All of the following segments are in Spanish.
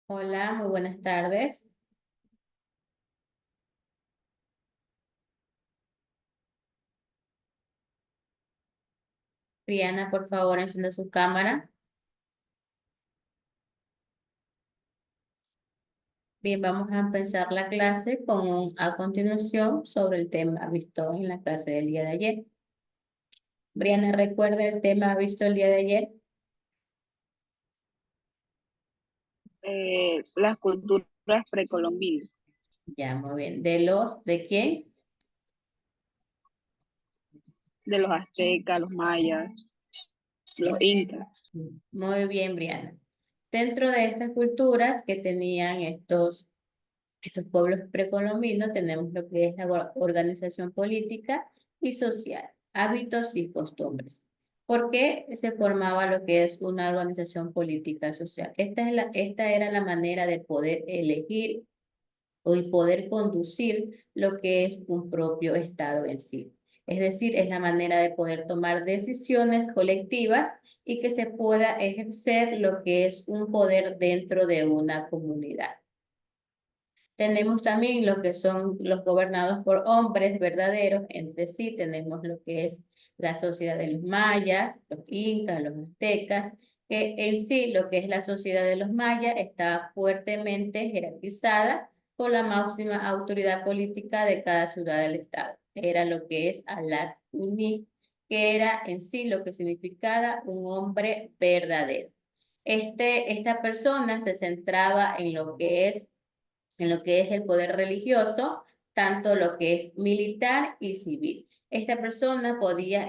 Hola, muy buenas tardes. Briana, por favor, encienda su cámara. Bien, vamos a empezar la clase a continuación sobre el tema visto en la clase del día de ayer. Briana, ¿recuerda el tema visto el día de ayer? Las culturas precolombinas, Ya, muy bien. ¿De quién? de los aztecas, los mayas, los incas. Muy bien, Briana. Dentro de estas culturas que tenían estos pueblos precolombinos, tenemos lo que es la organización política y social, hábitos y costumbres. ¿Por qué se formaba lo que es una organización política social? Esta era la manera de poder elegir y poder conducir lo que es un propio Estado en sí. Es decir, es la manera de poder tomar decisiones colectivas y que se pueda ejercer lo que es un poder dentro de una comunidad. Tenemos también lo que son los gobernados por hombres verdaderos entre sí. Tenemos lo que es la sociedad de los mayas, los incas, los aztecas, que en sí lo que es la sociedad de los mayas está fuertemente jerarquizada por la máxima autoridad política de cada ciudad del estado. Era lo que es Alak Uní, que era en sí lo que significaba un hombre verdadero. Esta persona se centraba en lo que es el poder religioso, tanto lo que es militar y civil. Esta persona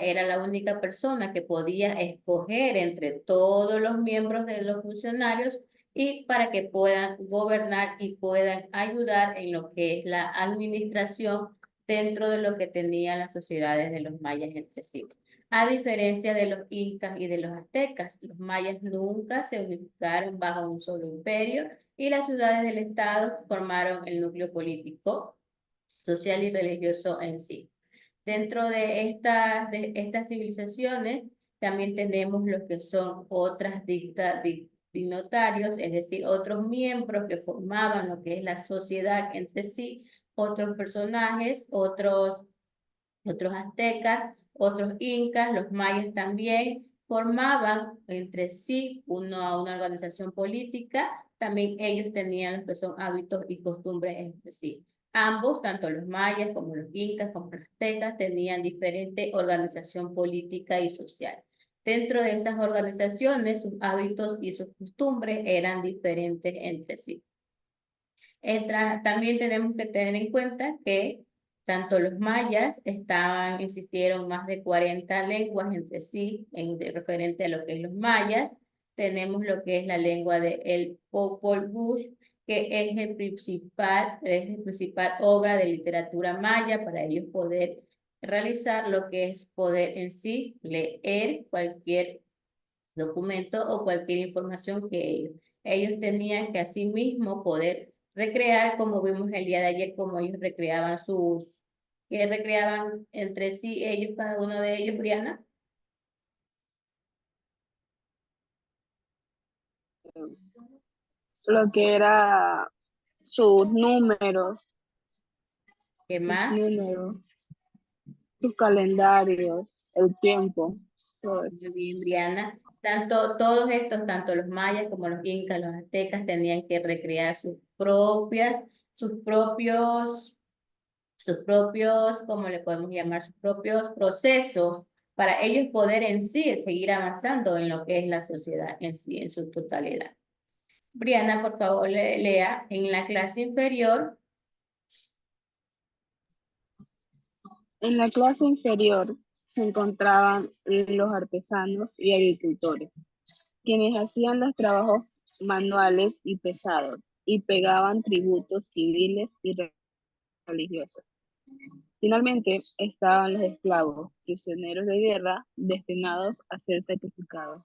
era la única persona que podía escoger entre todos los miembros de los funcionarios y para que puedan gobernar y puedan ayudar en lo que es la administración dentro de lo que tenían las sociedades de los mayas entre sí. A diferencia de los incas y de los aztecas, los mayas nunca se unificaron bajo un solo imperio y las ciudades del estado formaron el núcleo político, social y religioso en sí. Dentro de estas civilizaciones también tenemos lo que son otras dignatarios, es decir, otros miembros que formaban lo que es la sociedad entre sí, otros personajes, otros aztecas, otros incas, los mayas también formaban entre sí una organización política, también ellos tenían lo que son hábitos y costumbres entre sí. Ambos, tanto los mayas como los incas como los aztecas, tenían diferente organización política y social. Dentro de esas organizaciones, sus hábitos y sus costumbres eran diferentes entre sí. También tenemos que tener en cuenta que tanto los mayas existieron más de 40 lenguas entre sí, referente a lo que es los mayas. Tenemos lo que es la lengua de el Popol Vuh, que es el principal obra de literatura maya para ellos poder realizar lo que es poder en sí leer cualquier documento o cualquier información que ellos tenían que asimismo poder recrear, como vimos el día de ayer, como ellos que recreaban entre sí ellos, cada uno de ellos, Briana. Lo que era sus números, ¿Qué sus más? números, sus calendarios, el tiempo, todo eso. Muy bien, Briana. Tanto los mayas como los incas, los aztecas, tenían que recrear sus propios ¿cómo le podemos llamar? Sus propios procesos para ellos poder en sí seguir avanzando en lo que es la sociedad en sí, en su totalidad. Briana, por favor, lea en la clase inferior. En la clase inferior se encontraban los artesanos y agricultores, quienes hacían los trabajos manuales y pesados y pegaban tributos civiles y religiosos. Finalmente estaban los esclavos, prisioneros de guerra, destinados a ser sacrificados.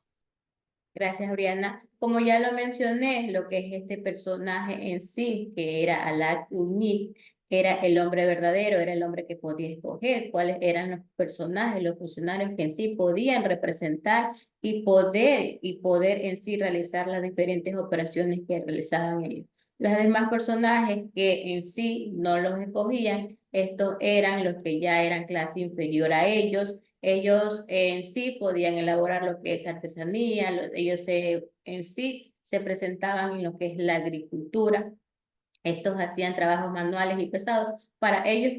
Gracias, Briana. Como ya lo mencioné, lo que es este personaje en sí, que era Alak Uní, era el hombre verdadero, era el hombre que podía escoger cuáles eran los personajes, los funcionarios que en sí podían representar y poder en sí realizar las diferentes operaciones que realizaban ellos. Los demás personajes que en sí no los escogían, estos eran los que ya eran clase inferior a ellos. Ellos en sí podían elaborar lo que es artesanía, en sí se presentaban en lo que es la agricultura. Estos hacían trabajos manuales y pesados para ellos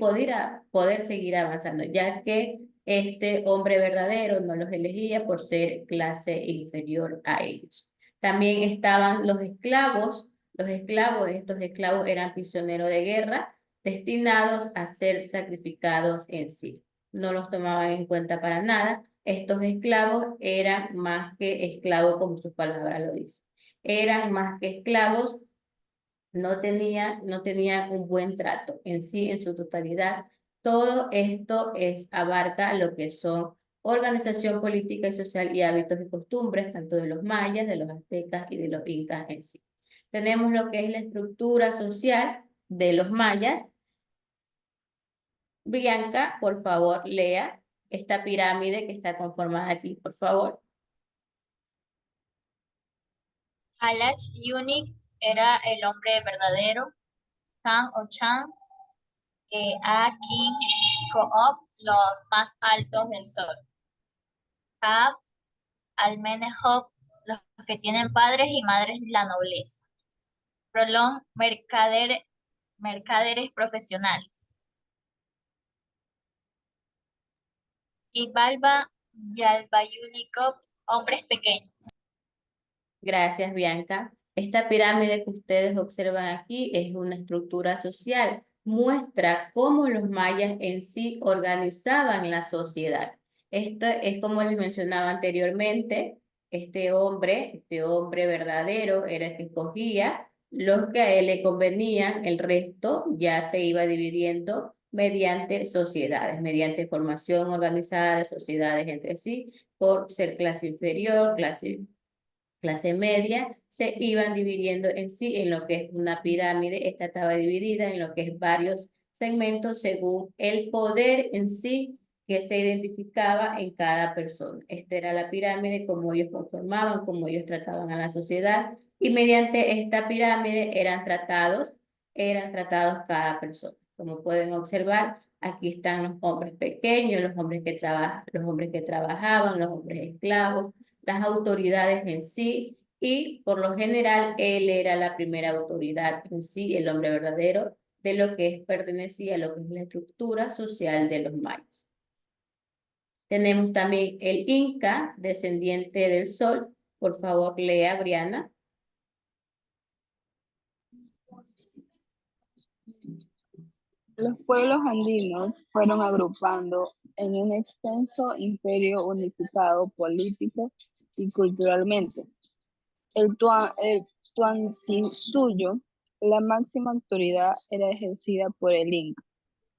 poder seguir avanzando, ya que este hombre verdadero no los elegía por ser clase inferior a ellos. También estaban los esclavos. Estos esclavos eran prisioneros de guerra destinados a ser sacrificados en sí. No los tomaban en cuenta para nada. Estos esclavos eran más que esclavos, como sus palabras lo dicen. Eran más que esclavos, no tenía un buen trato en sí, en su totalidad. Todo esto abarca lo que son organización política y social y hábitos y costumbres, tanto de los mayas, de los aztecas y de los incas en sí. Tenemos lo que es la estructura social de los mayas. Bianca, por favor, lea esta pirámide que está conformada aquí, por favor. Alach Yunik era el hombre verdadero. Kan o Chan, A King Koop, los más altos del sol. Ab Almenejov, los que tienen padres y madres de la nobleza. Prolong, mercaderes profesionales. Y Balba Yalbayunikov, hombres pequeños. Gracias, Bianca. Esta pirámide que ustedes observan aquí es una estructura social. Muestra cómo los mayas en sí organizaban la sociedad. Esto es como les mencionaba anteriormente, este hombre verdadero era el que escogía los que a él le convenían, el resto ya se iba dividiendo mediante sociedades, mediante formación organizada de sociedades entre sí, por ser clase inferior, clase media, se iban dividiendo en sí en lo que es una pirámide. Esta estaba dividida en lo que es varios segmentos según el poder en sí que se identificaba en cada persona. Esta era la pirámide, cómo ellos conformaban, cómo ellos trataban a la sociedad, y mediante esta pirámide eran tratados cada persona. Como pueden observar, aquí están los hombres pequeños, los hombres que trabajaban, los hombres esclavos, las autoridades en sí, y por lo general él era la primera autoridad en sí, el hombre verdadero, de lo que pertenecía a lo que es la estructura social de los mayas. Tenemos también el Inca, descendiente del sol. Por favor, lea, Briana. Los pueblos andinos fueron agrupando en un extenso imperio unificado político y culturalmente. El Tuanzillo, la máxima autoridad era ejercida por el Inca,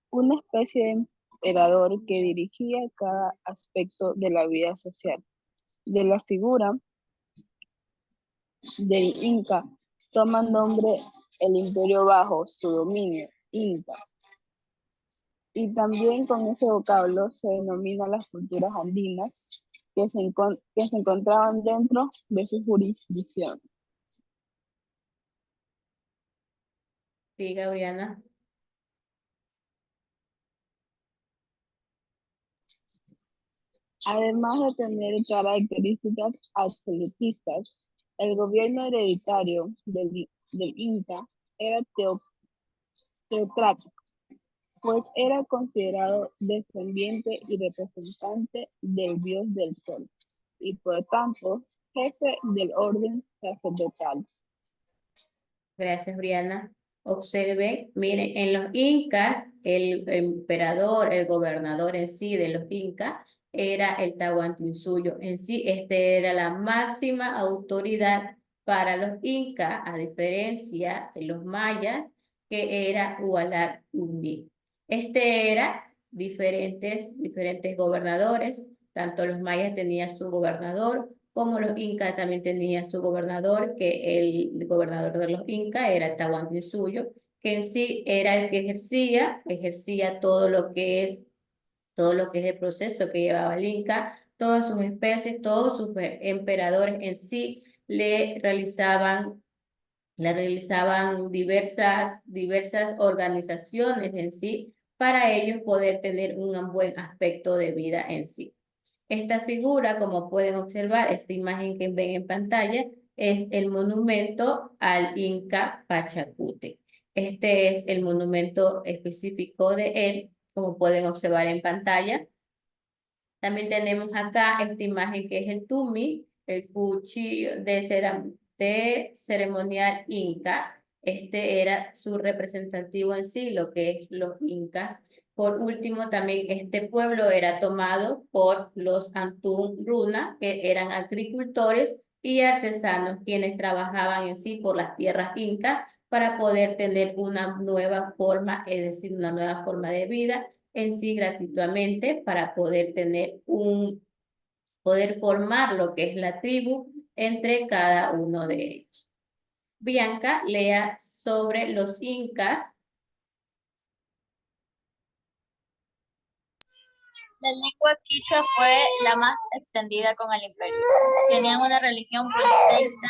una especie de emperador que dirigía cada aspecto de la vida social. De la figura del Inca toma nombre el imperio bajo su dominio, Inca, y también con ese vocablo se denomina las culturas andinas que se encontraban dentro de su jurisdicción. Siga, Briana. Además de tener características absolutistas, el gobierno hereditario del Inca era teocrático, pues era considerado descendiente y representante del dios del sol, y por tanto jefe del orden sacerdotal. Gracias, Briana. Observe, miren, en los incas, el emperador, el gobernador en sí de los incas, era el Tahuantinsuyo. En sí, este era la máxima autoridad para los incas, a diferencia de los mayas, que era Ualar Undi. Este era diferentes gobernadores, tanto los mayas tenían su gobernador, como los incas también tenían su gobernador, que el gobernador de los incas era Tahuantinsuyo, que en sí era el que ejercía todo lo que es el proceso que llevaba el Inca, todas sus especies, todos sus emperadores en sí le realizaban diversas organizaciones en sí para ellos poder tener un buen aspecto de vida en sí. Esta figura, como pueden observar, esta imagen que ven en pantalla, es el monumento al Inca Pachacute. Este es el monumento específico de él, como pueden observar en pantalla. También tenemos acá esta imagen que es el tumi, el cuchillo de ceremonial inca. Este era su representativo en sí, lo que es los incas. Por último, también este pueblo era tomado por los Antún Runa, que eran agricultores y artesanos, quienes trabajaban en sí por las tierras incas para poder tener una nueva forma, es decir, una nueva forma de vida en sí gratuitamente para poder poder formar lo que es la tribu entre cada uno de ellos. Bianca lea sobre los incas. La lengua quichua fue la más extendida con el imperio. Tenían una religión politeísta.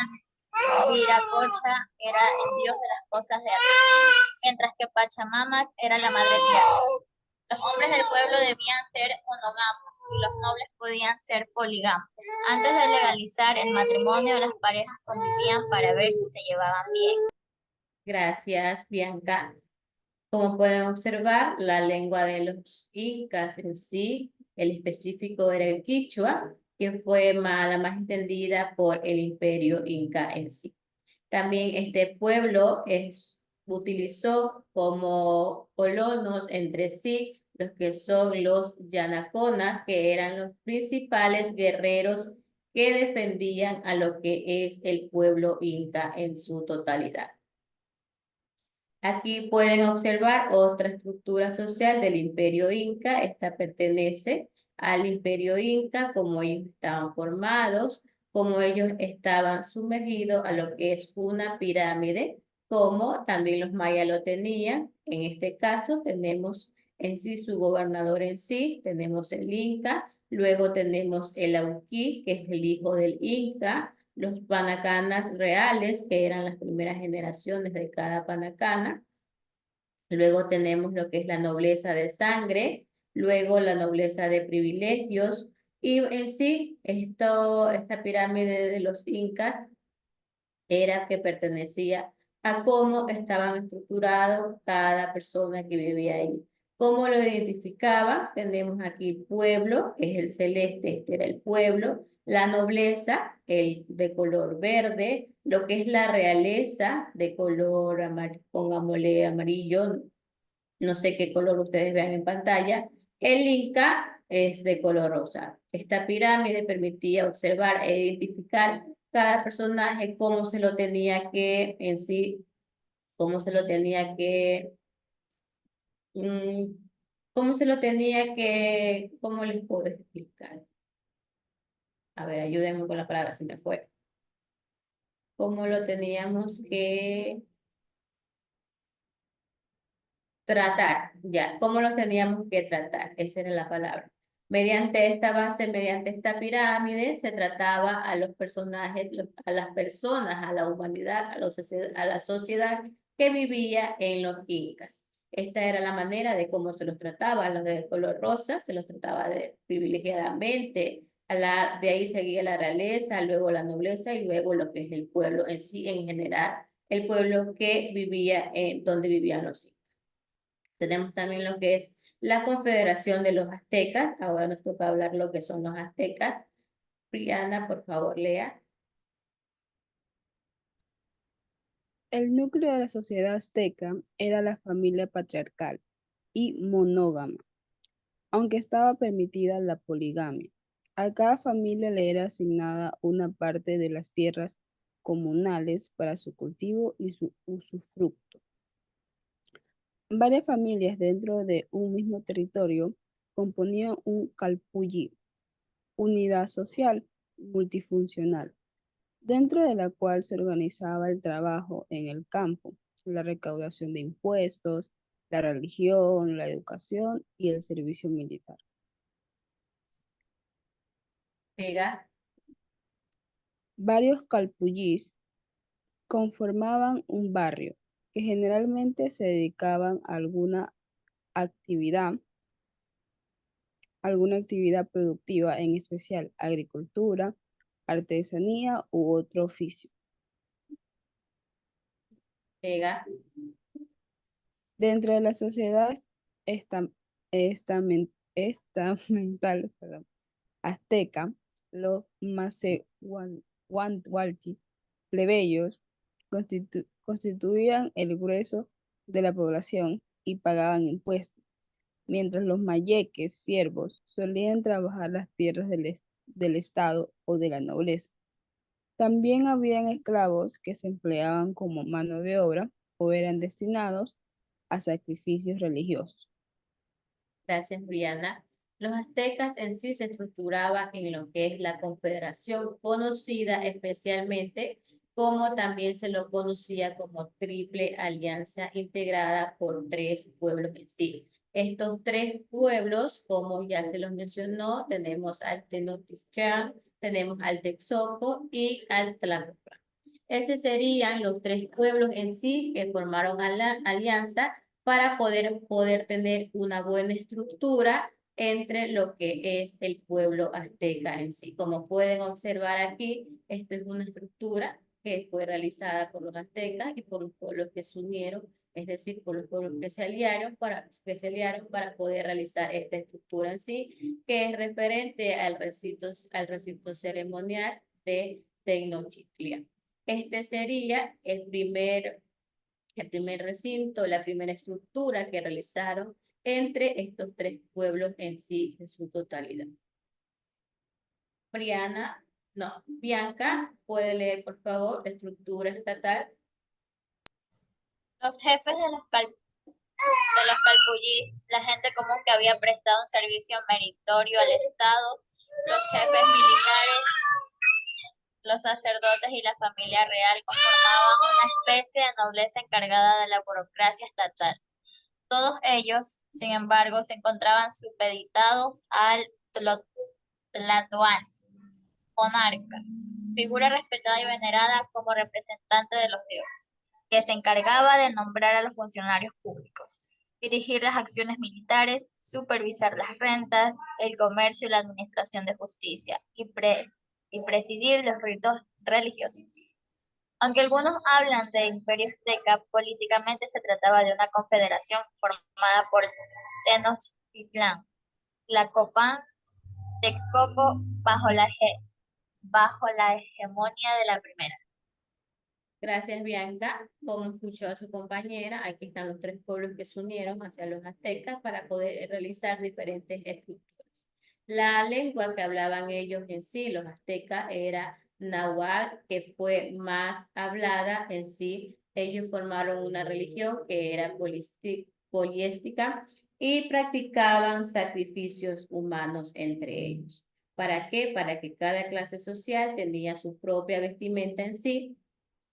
Viracocha era el dios de las cosas de arriba, mientras que Pachamama era la madre tierra. Los hombres del pueblo debían ser monógamos y los nobles podían ser polígamos. Antes de legalizar el matrimonio, las parejas convivían para ver si se llevaban bien. Gracias, Bianca. Como pueden observar, la lengua de los incas en sí, el específico era el quichua, que fue la más entendida por el imperio inca en sí. También este pueblo utilizó como colonos entre sí los que son los yanaconas, que eran los principales guerreros que defendían a lo que es el pueblo inca en su totalidad. Aquí pueden observar otra estructura social del imperio inca. Esta pertenece al imperio inca, como ellos estaban formados, como ellos estaban sumergidos a lo que es una pirámide, como también los mayas lo tenían. En este caso tenemos en sí su gobernador en sí, tenemos el inca, luego tenemos el auquí, que es el hijo del inca, los panacanas reales, que eran las primeras generaciones de cada panacana. Luego tenemos lo que es la nobleza de sangre, luego la nobleza de privilegios, y en sí, esta pirámide de los incas era que pertenecía a cómo estaban estructurados cada persona que vivía ahí. ¿Cómo lo identificaba? Tenemos aquí pueblo, es el celeste, este era el pueblo, la nobleza, el de color verde, lo que es la realeza de color amarillo, pongámosle amarillo, no sé qué color ustedes vean en pantalla. El Inca es de color rosa. Esta pirámide permitía observar e identificar cada personaje, cómo se lo tenía que, en sí, cómo se lo tenía que, mm, cómo se lo tenía que, ¿cómo les puedo explicar? A ver, ayúdenme con la palabra, se me fue. ¿Cómo lo teníamos que tratar? Ya, ¿cómo lo teníamos que tratar? Esa era la palabra. Mediante esta base, mediante esta pirámide, se trataba a los personajes, a las personas, a la humanidad, a la sociedad que vivía en los incas. Esta era la manera de cómo se los trataba. A los de color rosa se los trataba privilegiadamente. De ahí seguía la realeza, luego la nobleza y luego lo que es el pueblo en sí, en general, el pueblo que vivía donde vivían los incas. Tenemos también lo que es la Confederación de los Aztecas. Ahora nos toca hablar lo que son los aztecas. Briana, por favor, lea. El núcleo de la sociedad azteca era la familia patriarcal y monógama, aunque estaba permitida la poligamia. A cada familia le era asignada una parte de las tierras comunales para su cultivo y su usufructo. Varias familias dentro de un mismo territorio componían un calpulli, unidad social multifuncional, dentro de la cual se organizaba el trabajo en el campo, la recaudación de impuestos, la religión, la educación y el servicio militar. Pega. Varios calpullis conformaban un barrio que generalmente se dedicaban a alguna actividad productiva, en especial agricultura, artesanía u otro oficio. Pega. Dentro de la sociedad estamental, azteca, los macehuanhualchi, plebeyos, constituían el grueso de la población y pagaban impuestos, mientras los mayeques, siervos, solían trabajar las tierras del Estado o de la nobleza. También habían esclavos que se empleaban como mano de obra o eran destinados a sacrificios religiosos. Gracias, Briana. Los aztecas en sí se estructuraban en lo que es la confederación, conocida especialmente como también se lo conocía como Triple Alianza, integrada por 3 pueblos en sí. Estos 3 pueblos, como ya se los mencionó, tenemos al Tenochtitlán, tenemos al Texoco y al Tlacopan. Esos serían los 3 pueblos en sí que formaron la alianza para poder tener una buena estructura entre lo que es el pueblo azteca en sí. Como pueden observar aquí, esto es una estructura que fue realizada por los aztecas y por los pueblos que se unieron, es decir, por los pueblos que se aliaron para poder realizar esta estructura en sí, que es referente al recinto ceremonial de Tenochtitlán. Este sería el primer recinto, la primera estructura que realizaron entre estos 3 pueblos en sí, en su totalidad. Bianca, ¿puede leer, por favor, la estructura estatal? Los jefes de los calpullis, la gente común que había prestado un servicio meritorio al Estado, los jefes militares, los sacerdotes y la familia real conformaban una especie de nobleza encargada de la burocracia estatal. Todos ellos, sin embargo, se encontraban supeditados al Tlatoani, monarca, figura respetada y venerada como representante de los dioses, que se encargaba de nombrar a los funcionarios públicos, dirigir las acciones militares, supervisar las rentas, el comercio y la administración de justicia, y presidir los ritos religiosos. Aunque algunos hablan de imperio azteca, políticamente se trataba de una confederación formada por Tenochtitlán, Tlacopan, Texcoco bajo la hegemonía de la primera. Gracias, Bianca. Como escuchó a su compañera, aquí están los 3 pueblos que se unieron hacia los aztecas para poder realizar diferentes estructuras. La lengua que hablaban ellos en sí, los aztecas, era náhuatl, que fue más hablada en sí. Ellos formaron una religión que era poliéstica y practicaban sacrificios humanos entre ellos. ¿Para qué? Para que cada clase social tenía su propia vestimenta en sí.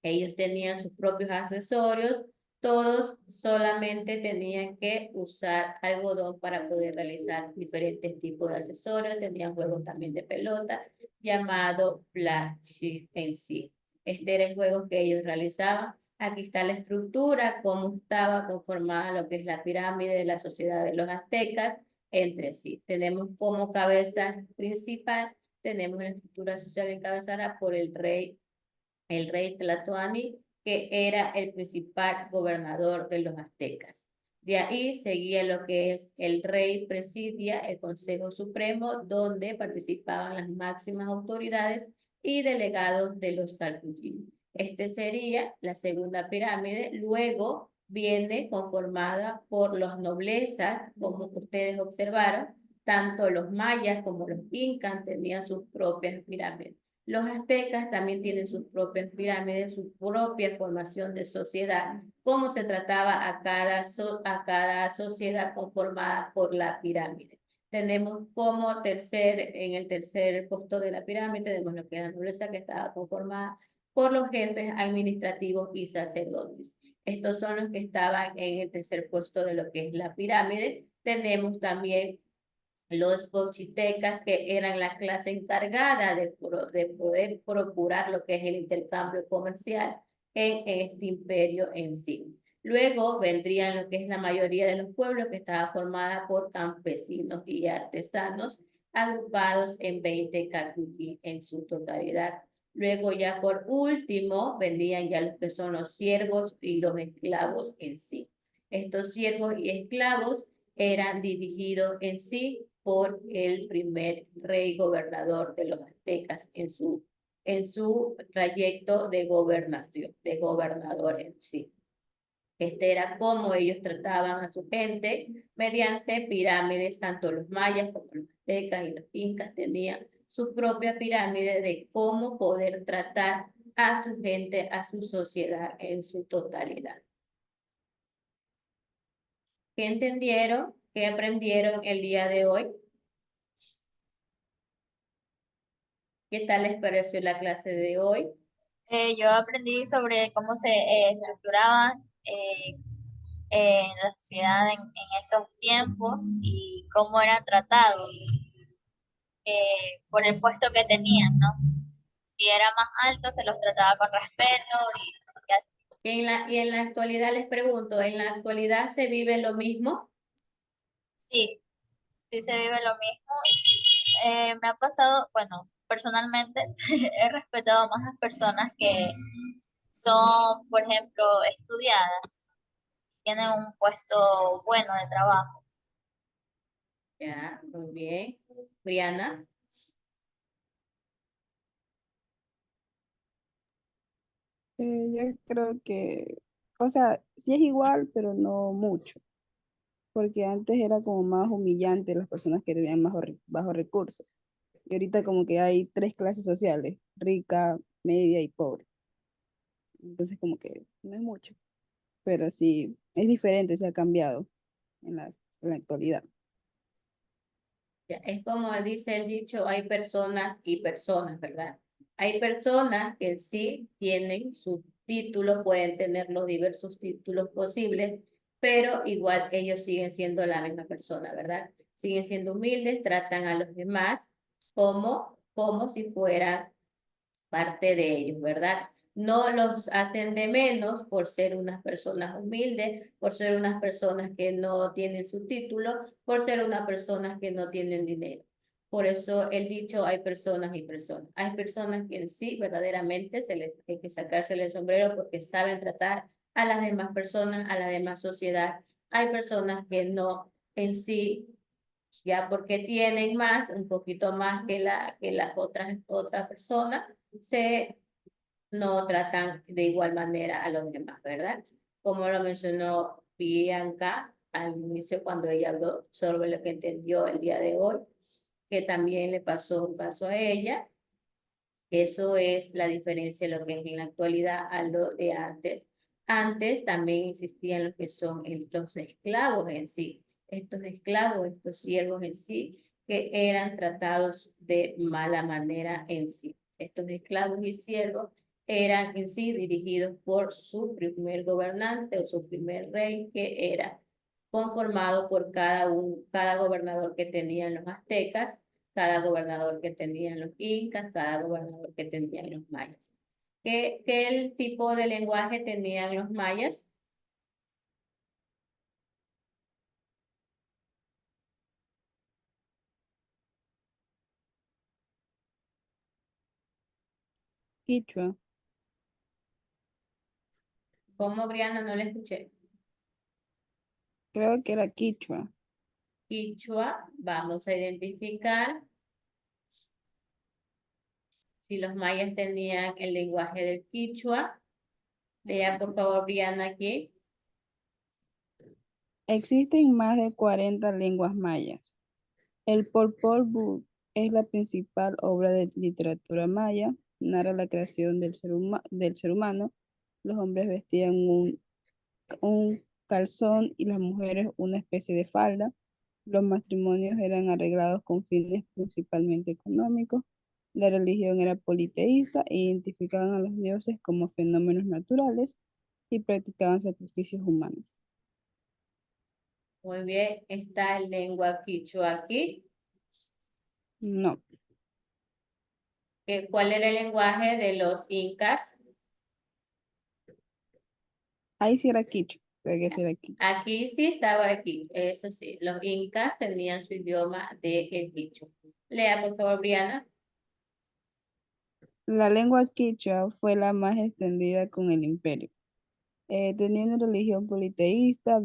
Ellos tenían sus propios accesorios, todos solamente tenían que usar algodón para poder realizar diferentes tipos de accesorios. Tenían juegos también de pelota llamado Flash en sí. Este era el juego que ellos realizaban. Aquí está la estructura, cómo estaba conformada lo que es la pirámide de la sociedad de los aztecas entre sí. Tenemos como cabeza principal, tenemos la estructura social encabezada por el rey Tlatoani, que era el principal gobernador de los aztecas. De ahí seguía lo que es el rey presidia el Consejo Supremo, donde participaban las máximas autoridades y delegados de los calpullinos. Este sería la segunda pirámide. Luego viene conformada por las noblezas, como ustedes observaron, tanto los mayas como los incas tenían sus propias pirámides. Los aztecas también tienen sus propias pirámides, su propia formación de sociedad, cómo se trataba a cada sociedad conformada por la pirámide. Tenemos en el tercer puesto de la pirámide, tenemos lo que es la nobleza, que estaba conformada por los jefes administrativos y sacerdotes. Estos son los que estaban en el tercer puesto de lo que es la pirámide. Tenemos también los bochitecas, que eran la clase encargada de poder procurar lo que es el intercambio comercial en este imperio en sí. Luego vendrían lo que es la mayoría de los pueblos, que estaba formada por campesinos y artesanos, agrupados en 20 cacuquí en su totalidad. Luego ya por último vendrían ya los que son los siervos y los esclavos en sí. Estos siervos y esclavos eran dirigidos en sí por el primer rey gobernador de los aztecas en su trayecto de gobernación, de gobernador en sí. Este era cómo ellos trataban a su gente mediante pirámides, tanto los mayas como los aztecas y los incas tenían su propia pirámide de cómo poder tratar a su gente, a su sociedad en su totalidad. ¿Qué entendieron? ¿Qué aprendieron el día de hoy? ¿Qué tal les pareció la clase de hoy? Yo aprendí sobre cómo se estructuraban en la sociedad en esos tiempos y cómo eran tratados por el puesto que tenían, ¿no? Si era más alto, se los trataba con respeto y así. Y en la actualidad les pregunto, ¿en la actualidad se vive lo mismo? Sí, sí se vive lo mismo. Me ha pasado, bueno, personalmente he respetado más a las personas que son, por ejemplo, estudiadas, tienen un puesto bueno de trabajo. Ya, muy bien. Briana, Yo creo que, o sea, sí es igual, pero no mucho, porque antes era como más humillante las personas que tenían bajos recursos. Y ahorita como que hay tres clases sociales, rica, media y pobre. Entonces como que no es mucho, pero sí, es diferente, se ha cambiado en la actualidad. ya, es como dice el dicho, hay personas y personas, ¿verdad? Hay personas que sí tienen su título, pueden tener los diversos títulos posibles, pero igual ellos siguen siendo la misma persona, ¿verdad? Siguen siendo humildes, tratan a los demás como si fueran parte de ellos, ¿verdad? No los hacen de menos por ser unas personas humildes, por ser unas personas que no tienen su título, por ser unas personas que no tienen dinero. Por eso el dicho, hay personas y personas. Hay personas que en sí verdaderamente se les hay que sacársele el sombrero porque saben tratar a las demás personas, a la demás sociedad. Hay personas que no en sí ya porque tienen más, un poquito más que las otras personas, se no tratan de igual manera a los demás, ¿verdad? Como lo mencionó Bianca al inicio cuando ella habló sobre lo que entendió el día de hoy, que también le pasó un caso a ella. Eso es la diferencia de lo que es en la actualidad a lo de antes. Antes también existían lo que son los esclavos en sí. Estos esclavos, estos siervos en sí, que eran tratados de mala manera en sí. Estos esclavos y siervos eran en sí dirigidos por su primer gobernante o su primer rey, que era conformado por cada gobernador que tenían los aztecas, cada gobernador que tenían los incas, cada gobernador que tenían los mayas. ¿Qué el tipo de lenguaje tenían los mayas? Quichua, ¿Cómo, Briana? No le escuché. creo que era quichua. Quichua, vamos a identificar si los mayas tenían el lenguaje del quichua. Lea, por favor, Briana, aquí. Existen más de 40 lenguas mayas. El Popol Vuh es la principal obra de literatura maya, narra la creación del ser humano. Los hombres vestían un calzón y las mujeres una especie de falda. Los matrimonios eran arreglados con fines principalmente económicos. La religión era politeísta e identificaban a los dioses como fenómenos naturales y practicaban sacrificios humanos. Muy bien, está el lengua quichua aquí. No, ¿Cuál era el lenguaje de los incas? ahí sí era quichua, pero que sí era quichua. Aquí sí estaba aquí, eso sí, los incas tenían su idioma de el quichua. Lea, por favor, Briana. La lengua quichua fue la más extendida con el imperio. Tenía una religión politeísta,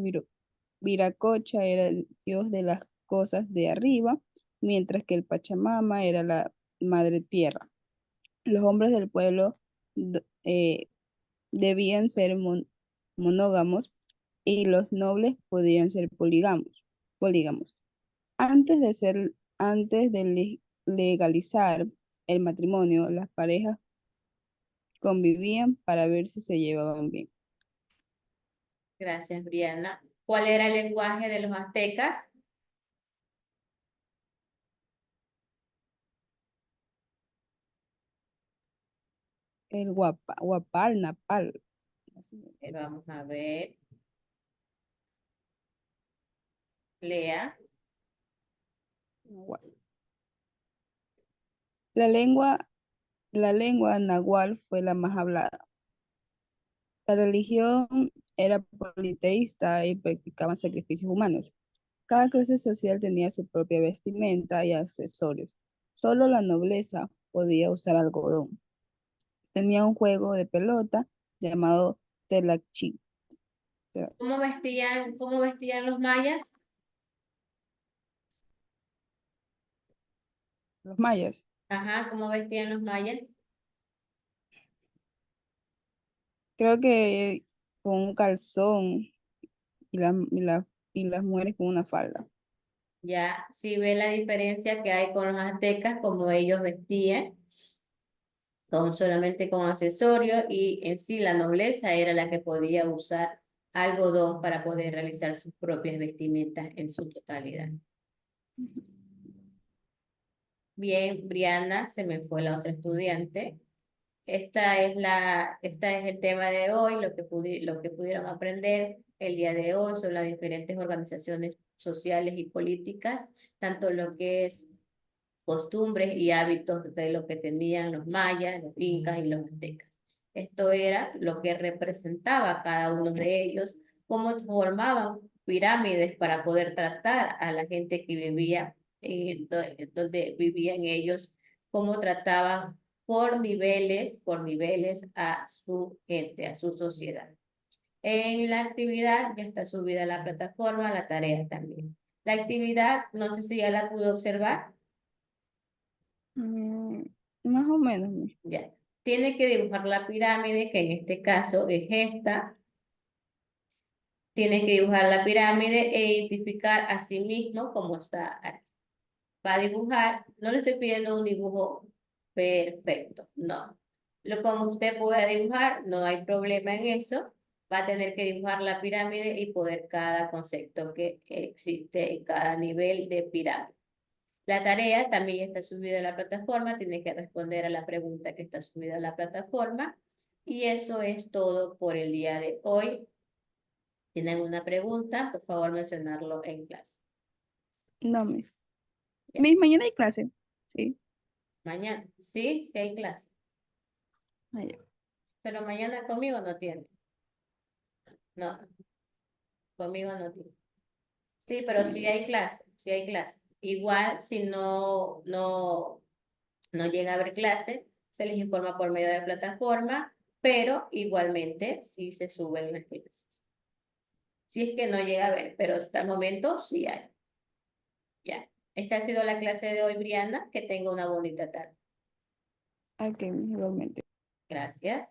Viracocha era el dios de las cosas de arriba, mientras que el Pachamama era la madre tierra. Los hombres del pueblo debían ser monógamos y los nobles podían ser polígamos. Antes de legalizar el matrimonio, las parejas convivían para ver si se llevaban bien. Gracias, Briana. ¿Cuál era el lenguaje de los aztecas? El guapal, napal. Así es. Vamos a ver. Lea. Nahual. La lengua, la lengua nahual fue la más hablada. La religión era politeísta y practicaban sacrificios humanos. Cada clase social tenía su propia vestimenta y accesorios. Solo la nobleza podía usar algodón. Tenía un juego de pelota llamado Telachi. Cómo vestían los mayas? Los mayas. Ajá, ¿cómo vestían los mayas? Creo que con un calzón y las mujeres con una falda. Ya, si ve la diferencia que hay con los aztecas, como ellos vestían, solamente con accesorios y en sí la nobleza era la que podía usar algodón para poder realizar sus propias vestimentas en su totalidad. Bien, Briana, se me fue la otra estudiante. Esta es el tema de hoy, lo que pudieron aprender el día de hoy son las diferentes organizaciones sociales y políticas, tanto lo que es costumbres y hábitos de lo que tenían los mayas, los incas y los aztecas. Esto era lo que representaba cada uno de ellos, cómo formaban pirámides para poder tratar a la gente que vivía donde vivían ellos, cómo trataban por niveles a su gente, a su sociedad. En la actividad ya está subida a la plataforma, la tarea también. La actividad, no sé si ya la pudo observar. Mm, Más o menos. Ya. Tiene que dibujar la pirámide, que en este caso es esta. Tiene que dibujar la pirámide e identificar a sí mismo cómo está aquí. Va a dibujar, no le estoy pidiendo un dibujo perfecto, no. Como usted pueda dibujar, no hay problema en eso. Va a tener que dibujar la pirámide y poder cada concepto que existe en cada nivel de pirámide. La tarea también está subida a la plataforma, tiene que responder a la pregunta que está subida a la plataforma. Y eso es todo por el día de hoy. ¿Tienen una pregunta? Por favor, mencionarlo en clase. No, Miss. Ya. Mañana hay clase. Sí. Mañana, sí, sí hay clase. Ah, ya. Pero mañana conmigo no tiene. No, conmigo no tiene. Sí, pero sí hay clase, sí hay clase. Igual, si no llega a haber clase, se les informa por medio de plataforma, pero igualmente sí se suben las clases. Si es que no llega a ver, pero hasta el momento sí hay. Ya. Esta ha sido la clase de hoy, Briana. Que tenga una bonita tarde. Ok, Miss, igualmente. Gracias.